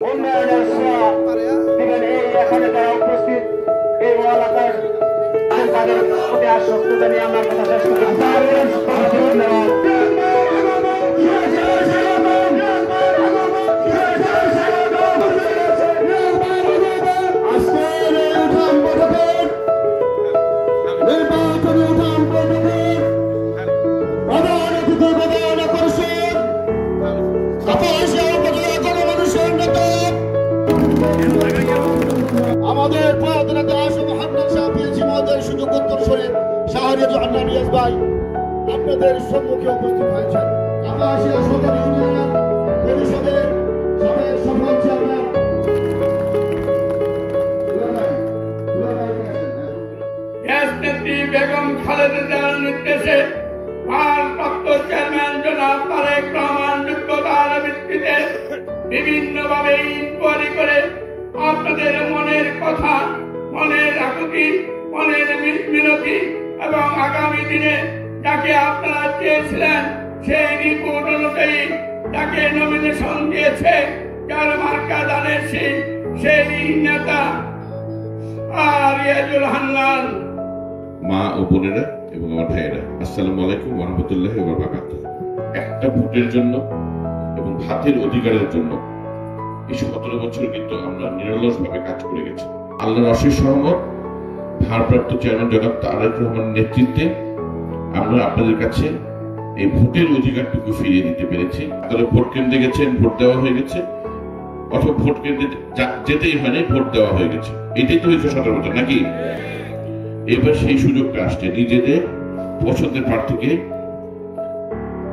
উন্নয়নের ছোঁয়া দিবেন এই এখানে যারা উপস্থিত এই এলাকার তাদের প্রতি আশ্বস্ত জানিয়ে আমরা কথা শেষ করছি। আমাদের প্রয়াত আশিক হান্নান সাহেব পিএইচডি মহোদয়ের সুযোগ উত্তরসূরি শাহরিয়ার হান্নান ইয়াস ভাই আপনাদের সম্মুখে উপস্থিত হয়েছেন। আকাশিয়া সদর ইউনিয়ন পরিষদের সাবেক সফল চেয়ারম্যান দেশনেত্রী বেগম খালেদা জিয়ার নির্দেশে ভারপ্রাপ্ত চেয়ারম্যান জনাব তারেক রহমান যোগ্যতার ভিত্তিতে বিভিন্নভাবে ইনকোয়ারি করে আপনাদের মনের কথা, মনের আকুতি, মনের মিনতি এবং আগামী দিনে যাকে আপনারা চেয়েছিলেন সেই রিপোর্ট অনুযায়ী যাকে নমিনেশন দিয়েছে, যার মার্কা জানেছি সেই নেতা রিয়াজুল হান্নান। মা ও বোনেরা এবং আমার ভাইয়েরা, আসসালামু আলাইকুম ওয়া রাহমাতুল্লাহি ওয়া বারাকাতুহু। একটা ভোটের জন্য এবং ভাতের অধিকারের জন্য এই 17 বছর কিন্তু আমরা নিরলসভাবে কাজ করে গেছি। আল্লাহর অশেষ রহমত, ভারপ্রাপ্ত চেয়ারম্যান জনাব তারেক রহমানের নেতৃত্বে আমরা আপনাদের কাছে এই ভোটের অধিকারটুকু ফিরিয়ে দিতে পেরেছি। আপনারা ভোট কেন্দ্রে গেছেন, ভোট দেওয়া হয়ে গেছে, অথবা ভোট কেন্দ্রে যেতেই হয়নি, ভোট দেওয়া হয়ে গেছে। এটাই তো হয়েছে 17 বছর, নাকি? এবার সেই সুযোগটা আসছে নিজেদের পছন্দের প্রার্থীকে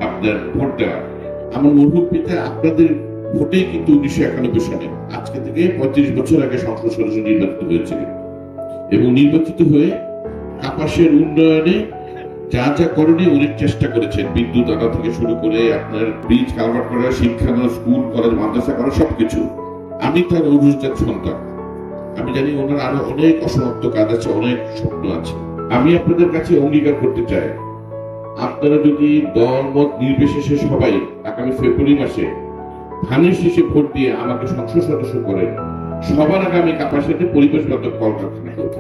আপনার ভোট দেওয়া। আমার মরহুম পিতা আপনাদের ভোটে কিন্তু 1991 সালে, আজকে থেকে 35 বছর আগে সংসদ সদস্য নির্বাচিত হয়েছিলেন এবং নির্বাচিত হয়ে কাপাসের উন্নয়নে যা যা করণীয় অনেক চেষ্টা করেছেন। বিদ্যুৎ আনা থেকে শুরু করে আপনার ব্রিজ কালভার্ট করা, শিক্ষা, স্কুল, কলেজ, মাদ্রাসা করা, সবকিছু। আমি তার অনুরোধের সন্তান। আমি জানি ওনার আরো অনেক অসমাপ্ত কাজ আছে, অনেক স্বপ্ন আছে। আমি আপনাদের কাছে অঙ্গীকার করতে চাই, আপনারা যদি দল মত নির্বিশেষে সবাই আগামী ফেব্রুয়ারি মাসে ধানের শীষে ভোট দিয়ে আমাকে সংসদ সদস্য করেন, সবার আগে আমি কাপাসিয়াতে পরিবেশ বান্ধব কলকারখানা করব।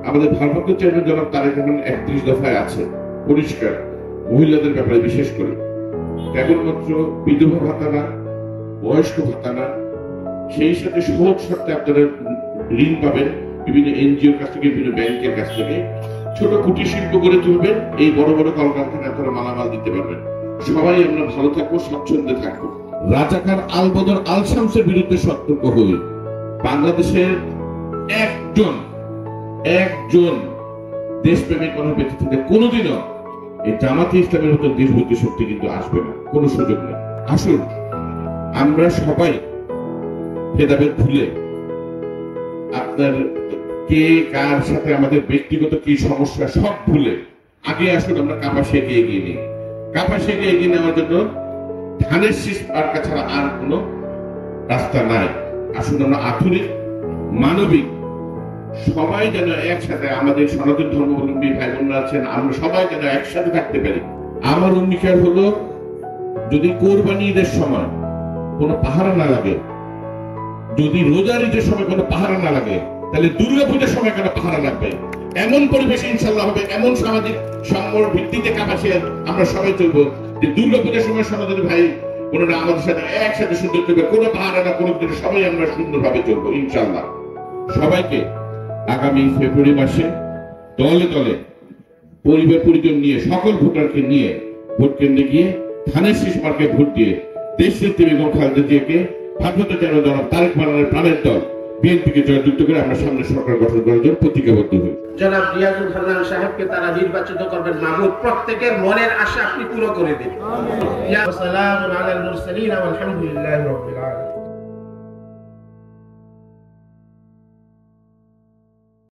আমাদের ভারপ্রাপ্ত চেয়ারম্যান জনাব তারেক রহমান 31 দফায় আছে পরিষ্কার, মহিলাদের ব্যাপারে বিশেষ করে কেবলমাত্র বিধবা ভাতা না, বয়স্ক ভাতা না, সেই সাথে সহজ শর্তে আপনারা ঋণ পাবেন বিভিন্ন এনজিওর কাছ থেকে, বিভিন্ন ব্যাংকের কাছ থেকে। ছোট কুটির শিল্প গড়ে তুলবেন, এই বড় বড় কলকারখানায় আপনারা মালামাল দিতে পারবেন। সবাই আমরা ভালো থাকবো, স্বচ্ছন্দে থাকবো। রাজাকার আল বদর আল শামসের বিরুদ্ধে সতর্ক হই। বাংলাদেশের একজন দেশপ্রেমিক মানুষ বেঁচে থেকে কোনোদিনও এই জামাতে ইসলামের মতো দেশভক্তি শক্তি কিন্তু আসবে না, কোনো সুযোগ নেই। আসুন আমরা সবাই ভেদাভেদ ভুলে আপনার কে কার সাথে আমাদের ব্যক্তিগত কি সমস্যা সব ভুলে আগে আসুন আমরা কাপাসিয়াকে এগিয়ে নিই। কাপাসিয়াকে এগিয়ে নেওয়ার জন্য ধানের শীষ মার্কা ছাড়া আর কোনো রাস্তা নাই। আসুন আমরা আধুনিক, মানবিক, সবাই যেন একসাথে, আমাদের সনাতন ধর্মাবলম্বী ভাই বোনরা আছেন, আমরা সবাই যেন একসাথে থাকতে পারি। আমার অঙ্গীকার হলো, যদি কোরবানি ঈদের সময় কোনো পাহারা না লাগে, যদি রোজার ঈদের সময় কোনো পাহারা না লাগে, তাহলে দুর্গাপূজার সময় কেন পাহারা লাগবে? এমন পরিবেশ ইনশাল্লাহ হবে, এমন সামাজিক সম্পর্ক ভিত্তিতে কাপাসিয়া আমরা সবাই চলবো যে দুর্গাপূজার সময় সনাতন ভাই বোনেরা আমাদের সাথে একসাথে সুন্দর চলবে, কোনো পাহারা না, কোনো কিছু, সবাই আমরা সুন্দরভাবে চলবো ইনশাল্লাহ। সবাইকে আগামী ফেব্রুয়ারি মাসে দলে দলে পরিবার পরিজন নিয়ে, সকল ভোটারকে নিয়ে ভোট কেন্দ্রে গিয়ে ধানের শীষ মার্কায় ভোট দিয়ে দেশনেত্রী বেগম খালেদা জিয়াকে ভারপ্রাপ্ত চেয়ারম্যান জনাব তারেক রহমানের প্রাণের দল বিএনপিকে জয়যুক্ত করে আমরা সামনে সরকার গঠন করার জন্য প্রতিজ্ঞাবদ্ধ হই। জনাব রিয়াজুল হান্নান সাহেবকে তারা নির্বাচিত করবেন। মাহমুদ প্রত্যেকের মনের আশা আপনি পুরো করে দিন। আমিন। ইয়া সালামুন আলাল মুরসালিন ওয়াল হামদুলিল্লাহি রাব্বিল আলামিন।